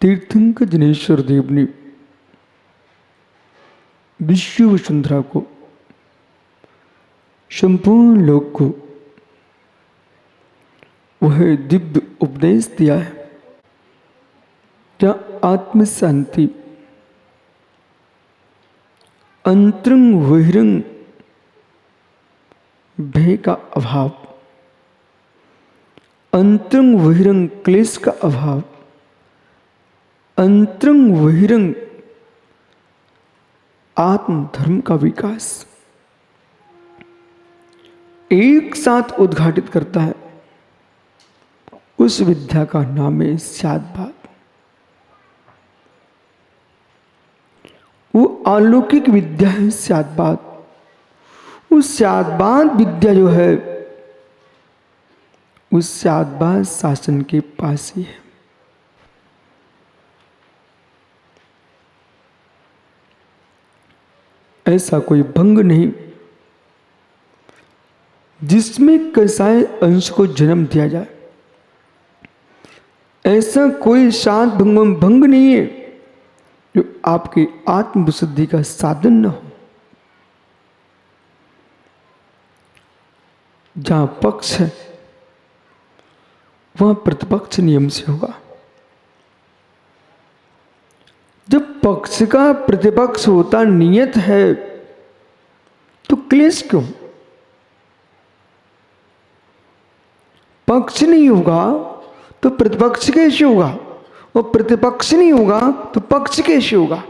तीर्थंकर जनेश्वर देव ने विश्व वसुंधरा को, संपूर्ण लोक को वह दिव्य उपदेश दिया है, जहाँ आत्म शांति, अंतरंग बहिरंग भय का अभाव, अंतरंग बहिरंग क्लेश का अभाव, अंतरंग बहिरंग आत्म धर्म का विकास एक साथ उद्घाटित करता है। उस विद्या का नाम है स्याद्भाव। वो अलौकिक विद्या है स्याद्भाव। उस स्याद्भाव विद्या जो है, उस स्याद्भाव शासन के पास ही है। ऐसा कोई भंग नहीं जिसमें कसाय अंश को जन्म दिया जाए। ऐसा कोई सात भंग नहीं है जो आपकी आत्मविशुद्धि का साधन न हो। जहां पक्ष है वहां प्रतिपक्ष नियम से होगा। जब पक्ष का प्रतिपक्ष होता नियत है तो क्लेश क्यों? पक्ष नहीं होगा तो प्रतिपक्ष कैसे होगा, और प्रतिपक्ष नहीं होगा तो पक्ष कैसे होगा?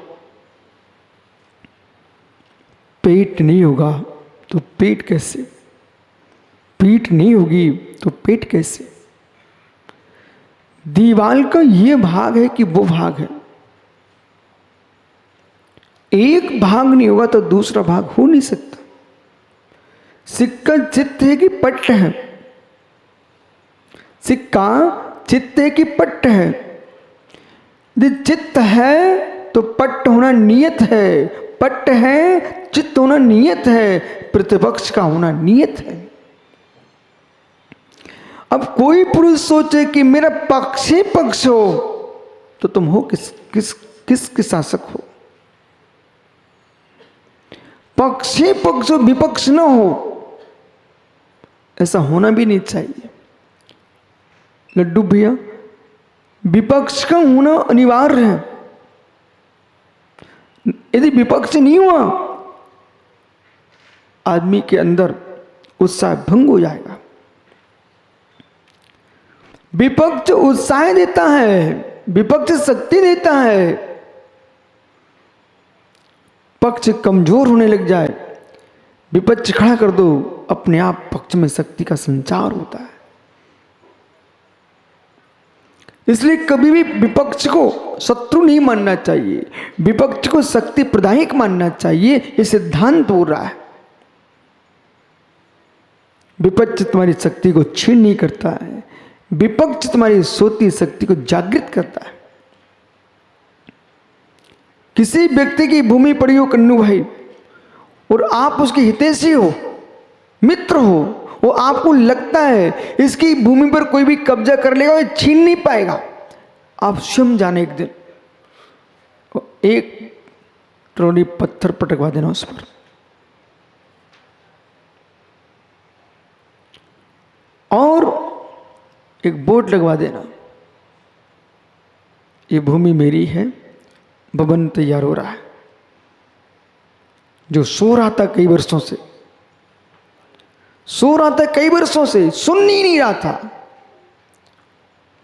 पेट नहीं होगा तो पेट कैसे? पीठ नहीं होगी तो पेट कैसे? दीवाल का ये भाग है कि वो भाग है। एक भाग नहीं होगा तो दूसरा भाग हो नहीं सकता। सिक्का चित्त है कि पट्ट है? सिक्का चित्त है कि पट्ट है? यदि चित्त है तो पट्ट होना नियत है, पट्ट है चित्त होना नियत है, प्रतिपक्ष का होना नियत है। अब कोई पुरुष सोचे कि मेरा पक्ष ही पक्ष हो, तो तुम हो किसके शासक हो? पक्ष ही पक्ष हो, विपक्ष न हो, ऐसा होना भी नहीं चाहिए। लड्डू भैया, विपक्ष का होना अनिवार्य है। यदि विपक्ष नहीं हुआ, आदमी के अंदर उत्साह भंग हो जाएगा। विपक्ष उत्साह देता है, विपक्ष शक्ति देता है। पक्ष कमजोर होने लग जाए, विपक्ष खड़ा कर दो, अपने आप पक्ष में शक्ति का संचार होता है। इसलिए कभी भी विपक्ष को शत्रु नहीं मानना चाहिए, विपक्ष को शक्ति प्रदायक मानना चाहिए। ये सिद्धांत बोल रहा है। विपक्ष तुम्हारी शक्ति को छीन नहीं करता है, विपक्ष तुम्हारी सोती शक्ति को जागृत करता है। किसी व्यक्ति की भूमि पड़ी हो कन्नू भाई, और आप उसके हितैषी हो, मित्र हो, वो आपको लगता है इसकी भूमि पर कोई भी कब्जा कर लेगा, वो छीन नहीं पाएगा। आप स्वयं जाने एक दिन एक ट्रॉली पत्थर पटकवा देना उस पर, और एक बोर्ड लगवा देना, ये भूमि मेरी है, भवन तैयार हो रहा है। जो सो रहा था कई वर्षों से, सो रहा था कई वर्षों से, सुन ही नहीं रहा था,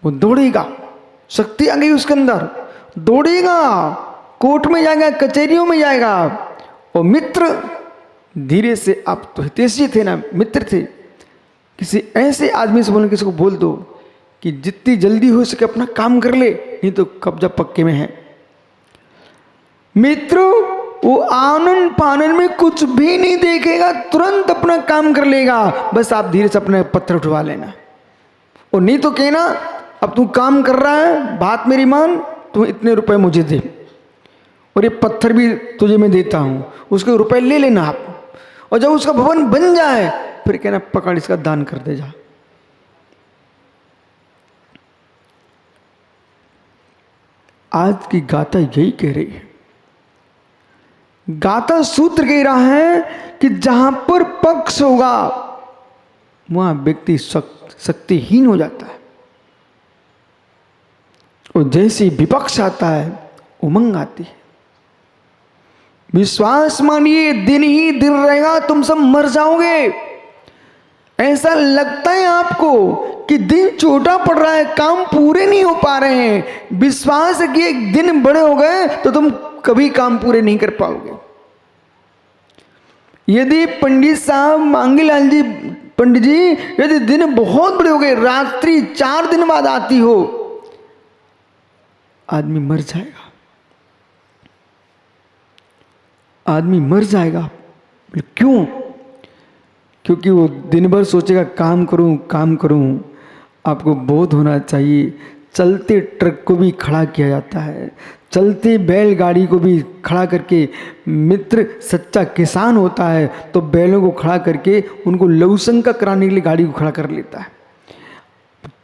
वो दौड़ेगा। शक्ति आ गई उसके अंदर, दौड़ेगा, कोर्ट में जाएगा, कचहरियों में जाएगा। और मित्र धीरे से, आप तो हितैषी थे ना, मित्र थे, किसी ऐसे आदमी से बोलने, किसी को बोल दो कि जितनी जल्दी हो सके अपना काम कर ले, नहीं तो कब्जा पक्के में है। मित्र वो आनंद पानन में कुछ भी नहीं देखेगा, तुरंत अपना काम कर लेगा। बस आप धीरे से अपने पत्थर उठवा लेना, और नहीं तो कहना अब तू काम कर रहा है, बात मेरी मान, तू इतने रुपए मुझे दे, और ये पत्थर भी तुझे मैं देता हूं, उसके रुपए ले लेना आप। और जब उसका भवन बन जाए फिर कहना पकड़ इसका दान कर दे जा। आज की गाथा यही कह रही है। गाथा सूत्र कह रहा है कि जहां पर पक्ष होगा वहां व्यक्ति शक्तिहीन हो जाता है, और जैसे विपक्ष आता है उमंग आती है। विश्वास मानिए, दिन ही दिन रहेगा, तुम सब मर जाओगे। ऐसा लगता है आपको कि दिन छोटा पड़ रहा है, काम पूरे नहीं हो पा रहे हैं। विश्वास है कि एक दिन बड़े हो गए तो तुम कभी काम पूरे नहीं कर पाओगे। यदि पंडित साहब मांगीलाल जी पंडित जी, यदि दिन बहुत बड़े हो गए, रात्रि 4 दिन बाद आती हो, आदमी मर जाएगा, आदमी मर जाएगा। क्यों? क्योंकि वो दिन भर सोचेगा काम करूं काम करूं। आपको बोध होना चाहिए, चलते ट्रक को भी खड़ा किया जाता है, चलते बैलगाड़ी को भी खड़ा करके। मित्र सच्चा किसान होता है तो बैलों को खड़ा करके उनको लघुशंका कराने के लिए गाड़ी को खड़ा कर लेता है।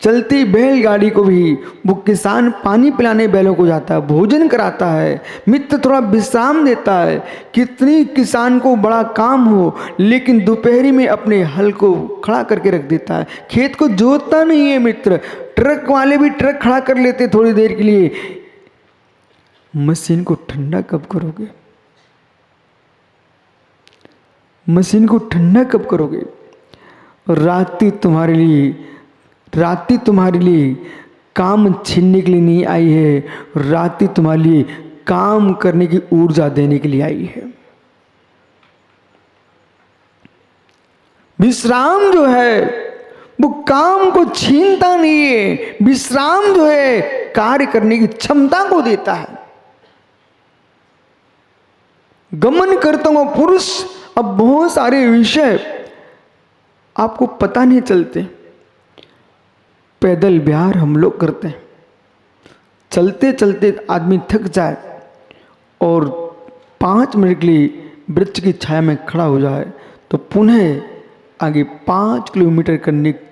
चलती बैलगाड़ी को भी वो किसान पानी पिलाने बैलों को जाता है, भोजन कराता है, मित्र थोड़ा विश्राम देता है। कितनी किसान को बड़ा काम हो, लेकिन दोपहरी में अपने हल को खड़ा करके रख देता है, खेत को जोतता नहीं है मित्र। ट्रक वाले भी ट्रक खड़ा कर लेते थोड़ी देर के लिए। मशीन को ठंडा कब करोगे? मशीन को ठंडा कब करोगे? रात्रि तुम्हारे लिए काम छीनने के लिए नहीं आई है, रात्रि तुम्हारे लिए काम करने की ऊर्जा देने के लिए आई है। विश्राम जो है वो काम को छीनता नहीं है, विश्राम जो है कार्य करने की क्षमता को देता है। गमन करता हुआ पुरुष, अब बहुत सारे विषय आपको पता नहीं चलते। पैदल विहार हम लोग करते हैं, चलते चलते आदमी थक जाए और 5 मिनट के लिए वृक्ष की छाया में खड़ा हो जाए तो पुनः आगे 5 किलोमीटर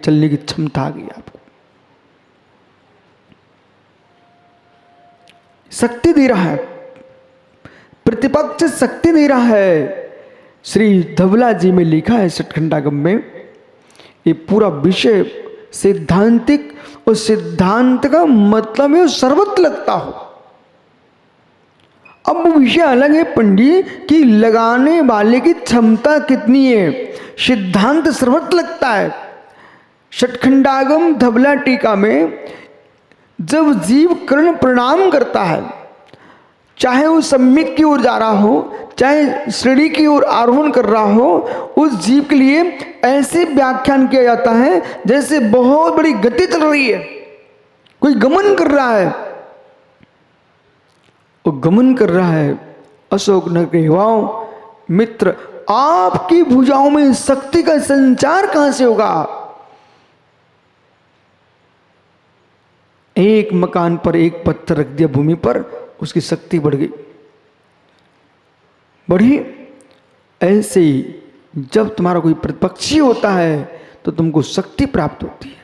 चलने की क्षमता आ गई आपको। शक्ति दे रहा है, प्रतिपक्ष शक्ति दे रहा है। श्री धवला जी में लिखा है षटखंडागम में, ये पूरा विषय सिद्धांतिक, और सिद्धांत का मतलब है सर्वत्र लगता हो। अब वो विषय अलग है पंडित कि लगाने वाले की क्षमता कितनी है। सिद्धांत सर्वत्र लगता है। षटखंडागम धवला टीका में जब जीव कर्ण प्रणाम करता है, चाहे वो सम्यक की ओर जा रहा हो, चाहे श्रेणी की ओर आरोहण कर रहा हो, उस जीव के लिए ऐसे व्याख्यान किया जाता है जैसे बहुत बड़ी गति चल रही है, कोई गमन कर रहा है। वो गमन कर रहा है अशोकनगर के युवाओं, मित्र आपकी भुजाओं में शक्ति का संचार कहां से होगा? एक मकान पर एक पत्थर रख दिया भूमि पर, उसकी शक्ति बढ़ गई, बढ़ी। ऐसे ही जब तुम्हारा कोई प्रतिपक्षी होता है तो तुमको शक्ति प्राप्त होती है।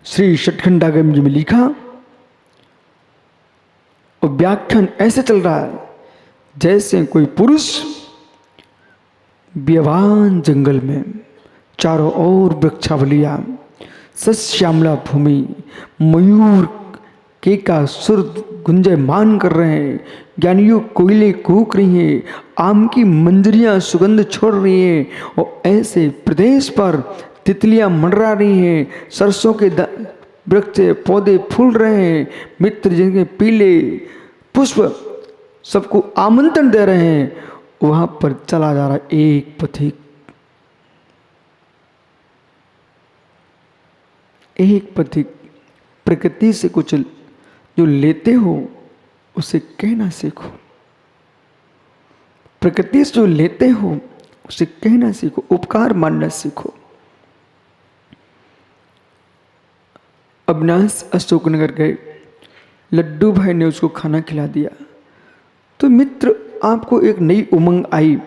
श्री षटखंडागम जी में लिखा, और व्याख्यान ऐसे चल रहा है जैसे कोई पुरुष व्यवान जंगल में, चारों ओर वृक्षावलियां, सस्यामला भूमि, मयूर के का सुर गुंजयमान कर रहे हैं, ज्ञानियों कोयले कूक रही हैं, आम की मंजरियां सुगंध छोड़ रही हैं, और ऐसे प्रदेश पर तितलियां मंडरा रही हैं, सरसों के वृक्ष पौधे फूल रहे हैं, मित्र जिनके पीले पुष्प सबको आमंत्रण दे रहे हैं। वहां पर चला जा रहा एक पथिक, एक पथिक। प्रकृति से कुछ जो लेते हो उसे कहना सीखो, प्रकृति से जो लेते हो उसे कहना सीखो, उपकार मानना सीखो। अविनाश अशोकनगर गए, लड्डू भाई ने उसको खाना खिला दिया, तो मित्र आपको एक नई उमंग आई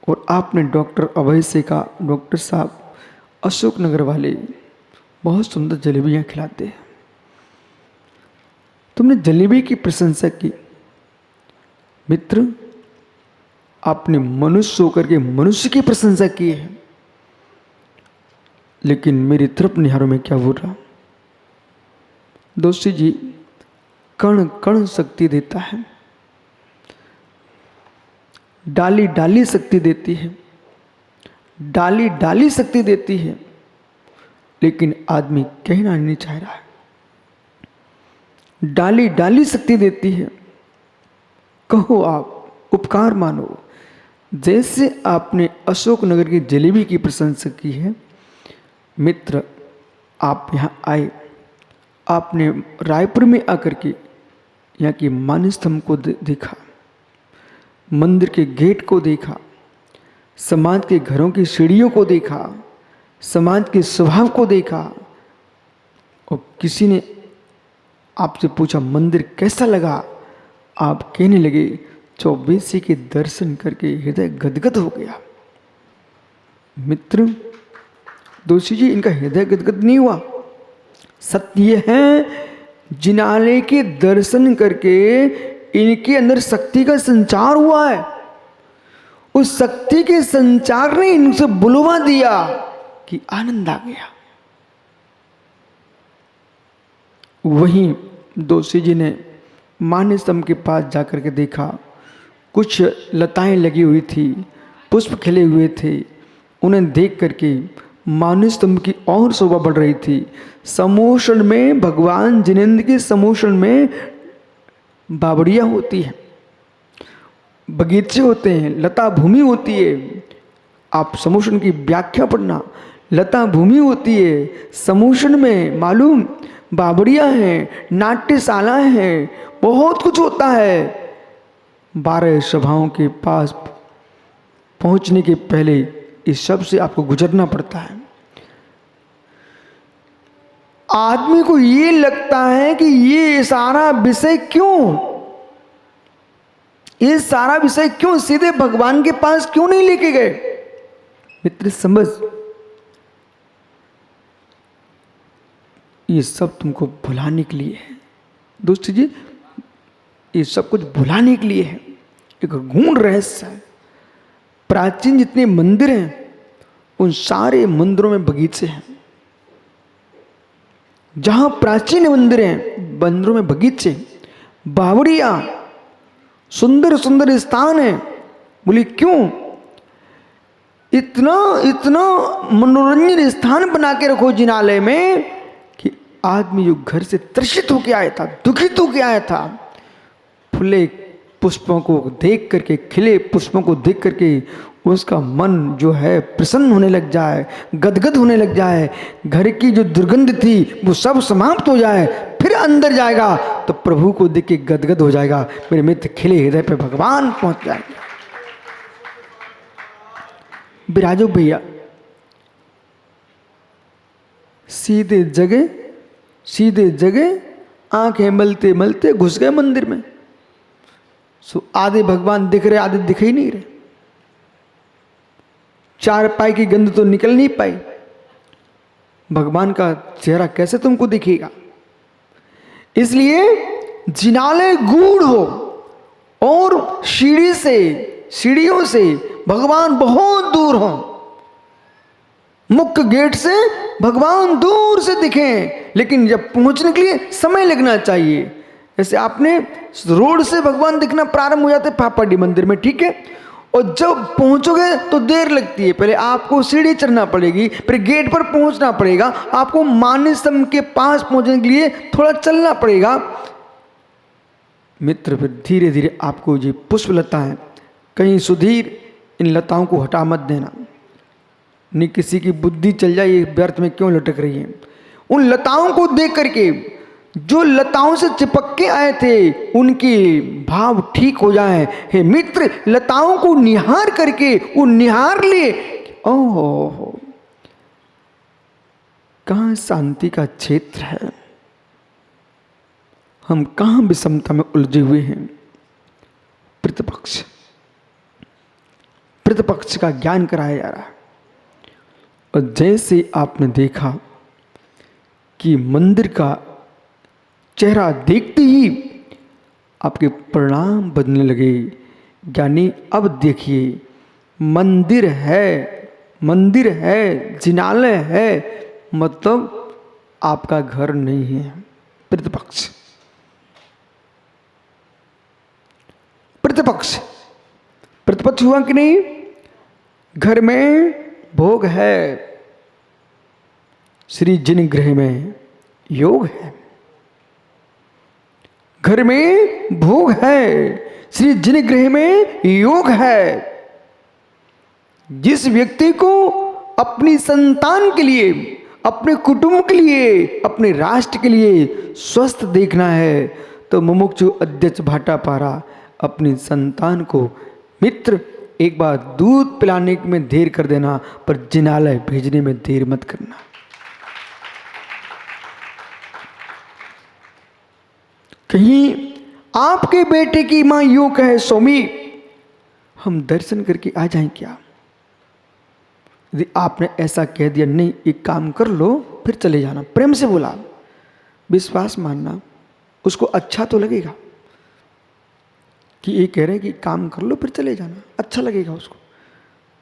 और आपने डॉक्टर अभय से कहा, डॉक्टर साहब अशोकनगर वाले बहुत सुंदर जलेबियाँ खिलाते हैं। तुमने जलेबी की प्रशंसा की, मित्र आपने मनुष्य होकर के मनुष्य की प्रशंसा की है, लेकिन मेरी तरफ निहारों में क्या बोल रहा। दोस्ती जी, कण कण शक्ति देता है, डाली डाली शक्ति देती है, डाली डाली शक्ति देती है, लेकिन आदमी कहना नहीं चाह रहा है। डाली डाली शक्ति देती है, कहो आप उपकार मानो। जैसे आपने अशोकनगर की जलेबी की प्रशंसा की है, मित्र आप यहाँ आए, आपने रायपुर में आकर के यहाँ की मान्य स्तंभ को देखा, मंदिर के गेट को देखा, समाज के घरों की सीढ़ियों को देखा, समाज के स्वभाव को देखा, और किसी ने आपसे पूछा मंदिर कैसा लगा, आप कहने लगे चौबीसी के दर्शन करके हृदय गदगद हो गया। मित्र दोषी जी, इनका हृदय गदगद नहीं हुआ। सत्य है, जिनालय के दर्शन करके इनके अंदर शक्ति का संचार हुआ है। उस शक्ति के संचार ने इनसे बुलवा दिया कि आनंद आ गया। वहीं दोषी जी ने मान्य स्तंभ के पास जाकर के देखा, कुछ लताएं लगी हुई थी, पुष्प खिले हुए थे। उन्हें देख करके मान्य स्तंभ की और शोभा बढ़ रही थी। समोषण में, भगवान जिनेंद्र के समोषण में बावड़ियाँ होती हैं, बगीचे होते हैं, लता भूमि होती है। आप समोषण की व्याख्या पढ़ना, लता भूमि होती है, समोषण में मालूम बावड़ियाँ हैं, नाट्यशालाएँ हैं, बहुत कुछ होता है। 12 सभाओं के पास पहुंचने के पहले इस सब से आपको गुजरना पड़ता है। आदमी को ये लगता है कि ये सारा विषय क्यों, ये सारा विषय क्यों सीधे भगवान के पास क्यों नहीं लेके गए। मित्र समझ, ये सब तुमको भुलाने के लिए है। दोस्त जी, ये सब कुछ भुलाने के लिए है। एक गूढ़ रहस्य है। प्राचीन जितने मंदिर हैं, उन सारे मंदिरों में बगीचे हैं। जहां प्राचीन मंदिर हैं, मंदिरों में बगीचे, बावड़ियां, सुंदर सुंदर स्थान है। बोली क्यों? इतना इतना मनोरंजन स्थान बना के रखो जिनालय में कि आदमी जो घर से त्रसित होके आया था, दुखित होके आया था, फूले पुष्पों को देख करके, खिले पुष्पों को देख करके उसका मन जो है प्रसन्न होने लग जाए, गदगद होने लग जाए। घर की जो दुर्गंध थी वो सब समाप्त हो जाए, फिर अंदर जाएगा तो प्रभु को देख के गदगद हो जाएगा। मेरे मित्र, खिले हृदय पे भगवान पहुंच जाएंगे। बिराजो भैया, सीधे जगह आंखें मलते मलते घुस गए मंदिर में। सो आधे भगवान दिख रहे, आधे दिख ही नहीं रहे। चार पाई की गंध तो निकल नहीं पाई, भगवान का चेहरा कैसे तुमको दिखेगा। इसलिए जिनालय गूढ़ हो और सीढ़ियों से भगवान बहुत दूर हो। मुख्य गेट से भगवान दूर से दिखें, लेकिन जब पहुंचने के लिए समय लगना चाहिए। जैसे आपने रोड से भगवान दिखना प्रारंभ हो जाते पापड़ी मंदिर में, ठीक है, और जब पहुंचोगे तो देर लगती है। पहले आपको सीढ़ी चढ़ना पड़ेगी, फिर गेट पर पहुंचना पड़ेगा, आपको मान्य स्तंभ के पास पहुंचने के लिए थोड़ा चलना पड़ेगा। मित्र, फिर धीरे धीरे आपको ये पुष्प लता है, कहीं सुधीर इन लताओं को हटा मत देना, नहीं किसी की बुद्धि चल जाए ये व्यर्थ में क्यों लटक रही है। उन लताओं को देख करके, जो लताओं से चिपक के आए थे, उनके भाव ठीक हो जाए। हे मित्र, लताओं को निहार करके वो निहार ले, ओह कहाँ शांति का क्षेत्र है, हम कहाँ विषमता में उलझे हुए हैं। प्रतिपक्ष का ज्ञान कराया जा रहा है। और जैसे आपने देखा कि मंदिर का चेहरा देखते ही आपके परिणाम बदलने लगे। यानी अब देखिए, मंदिर है, जिनालय है, मतलब आपका घर नहीं है। प्रतिपक्ष प्रतिपक्ष हुआ कि नहीं? घर में भोग है, श्री जिन गृह में योग है। घर में भोग है, श्री जिन गृह में योग है। जिस व्यक्ति को अपनी संतान के लिए, अपने कुटुंब के लिए, अपने राष्ट्र के लिए स्वस्थ देखना है, तो मुमुक्षु अध्यक्ष भाटापारा अपनी संतान को, मित्र एक बार दूध पिलाने में देर कर देना, पर जिनालय भेजने में देर मत करना। कहीं आपके बेटे की मां यूं कहे, स्वामी हम दर्शन करके आ जाएं क्या? यदि आपने ऐसा कह दिया, नहीं एक काम कर लो फिर चले जाना, प्रेम से बोला, विश्वास मानना, उसको अच्छा तो लगेगा कि ये कह रहे हैं कि काम कर लो फिर चले जाना, अच्छा लगेगा उसको,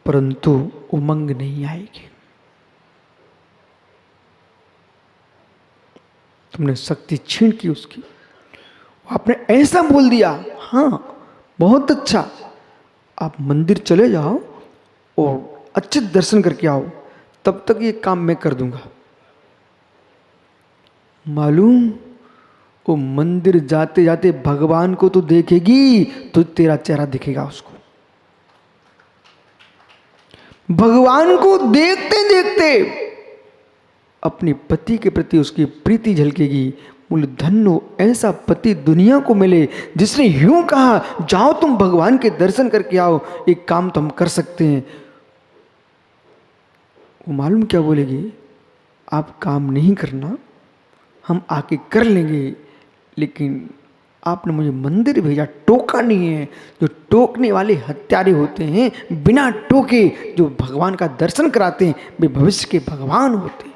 परंतु उमंग नहीं आएगी। तुमने शक्ति छीन की उसकी, आपने ऐसा बोल दिया, हाँ बहुत अच्छा, आप मंदिर चले जाओ और अच्छे दर्शन करके आओ, तब तक ये काम मैं कर दूंगा। मालूम, वो मंदिर जाते जाते भगवान को तो देखेगी तो तेरा चेहरा दिखेगा उसको। भगवान को देखते देखते अपने पति के प्रति उसकी प्रीति झलकेगी। बोले धन्य ऐसा पति दुनिया को मिले जिसने यूं कहा, जाओ तुम भगवान के दर्शन करके आओ, एक काम तो हम कर सकते हैं। वो मालूम क्या बोलेगी, आप काम नहीं करना, हम आके कर लेंगे, लेकिन आपने मुझे मंदिर भेजा, टोका नहीं है। जो टोकने वाले हत्यारे होते हैं, बिना टोके जो भगवान का दर्शन कराते हैं, वे भविष्य के भगवान होते हैं।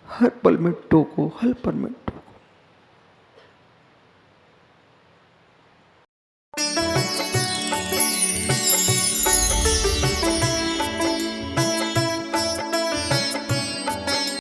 हर पल में टोको, हर पल में